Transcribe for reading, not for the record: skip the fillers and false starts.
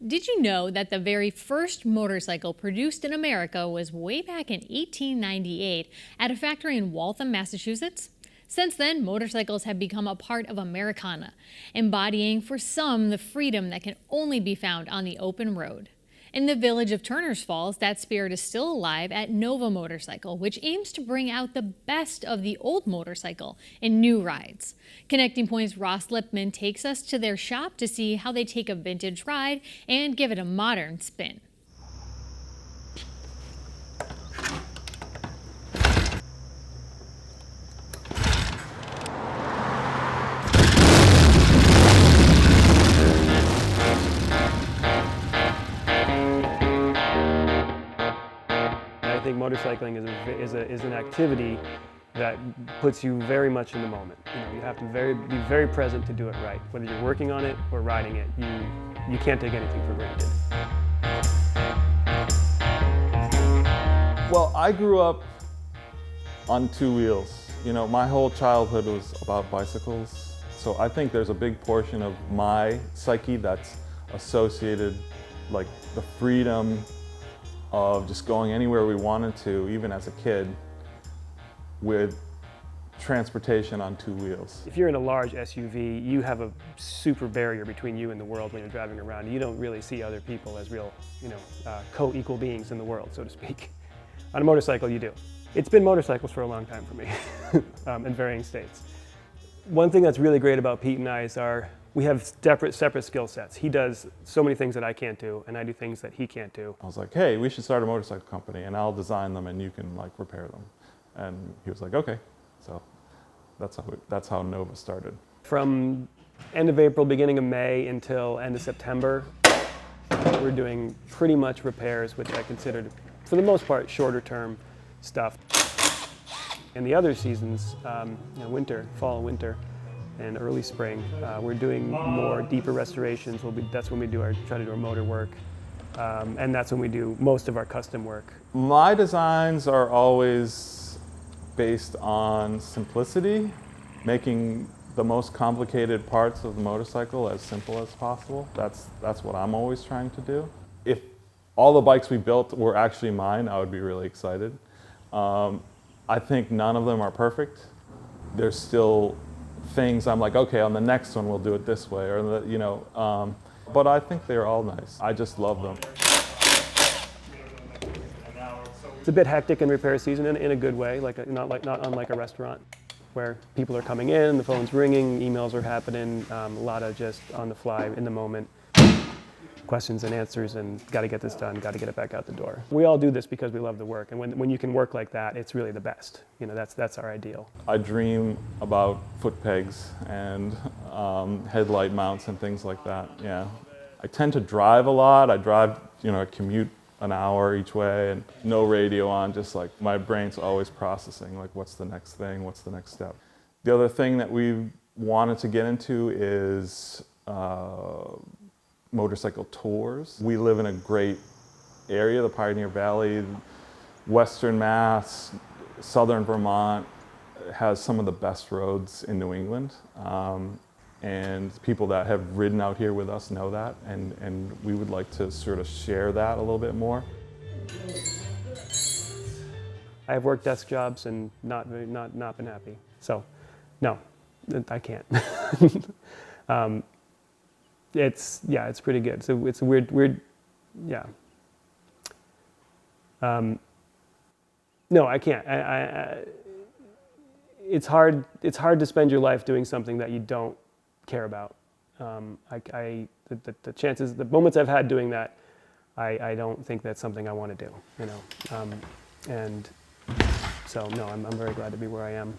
Did you know that the very first motorcycle produced in America was way back in 1898 at a factory in Waltham, Massachusetts? Since then, motorcycles have become a part of Americana, embodying for some the freedom that can only be found on the open road. In the village of Turners Falls, that spirit is still alive at Nova Motorcycle, which aims to bring out the best of the old motorcycle in new rides. Connecting Point's Ross Lippman takes us to their shop to see how they take a vintage ride and give it a modern spin. I think motorcycling is an activity that puts you very much in the moment. You have to be very present to do it right. Whether you're working on it or riding it, you can't take anything for granted. Well, I grew up on two wheels. My whole childhood was about bicycles. So I think there's a big portion of my psyche that's associated, like the freedom of just going anywhere we wanted to, even as a kid, with transportation on two wheels. If you're in a large SUV, you have a super barrier between you and the world when you're driving around. You don't really see other people as real, co-equal beings in the world, so to speak. On a motorcycle, you do. It's been motorcycles for a long time for me, in varying states. One thing that's really great about Pete and I is we have separate skill sets. He does so many things that I can't do, and I do things that he can't do. I was like, hey, we should start a motorcycle company, and I'll design them, and you can repair them. And he was like, okay. So that's how Nova started. From End of April, beginning of May until end of September, we're doing pretty much repairs, which I considered, for the most part, shorter term stuff. In the other seasons, fall, winter, and early spring, we're doing more deeper restorations. That's when we try to do our motor work, and that's when we do most of our custom work. My designs are always based on simplicity, making the most complicated parts of the motorcycle as simple as possible. That's what I'm always trying to do. If all the bikes we built were actually mine, I would be really excited. I think none of them are perfect. There's still things I'm like, okay, on the next one we'll do it this way, but I think they're all nice. I just love them. It's a bit hectic in repair season in a good way, not unlike a restaurant, where people are coming in, the phone's ringing, emails are happening, a lot of just on the fly, in the moment, questions and answers, and got to get this done, got to get it back out the door. We all do this because we love the work, and when you can work like that, it's really the best. That's our ideal. I dream about foot pegs and headlight mounts and things like that, yeah. I tend to drive a lot. I commute an hour each way and no radio on, just like my brain's always processing, like what's the next thing, what's the next step. The other thing that we wanted to get into is motorcycle tours. We live in a great area, the Pioneer Valley, Western Mass, Southern Vermont has some of the best roads in New England. And people that have ridden out here with us know that, and we would like to sort of share that a little bit more. I have worked desk jobs and not been happy. So, no, I can't. It's pretty good. So it's a weird, yeah. No, I can't. It's hard to spend your life doing something that you don't care about. The chances, the moments I've had doing that, I don't think that's something I want to do, and so no, I'm very glad to be where I am.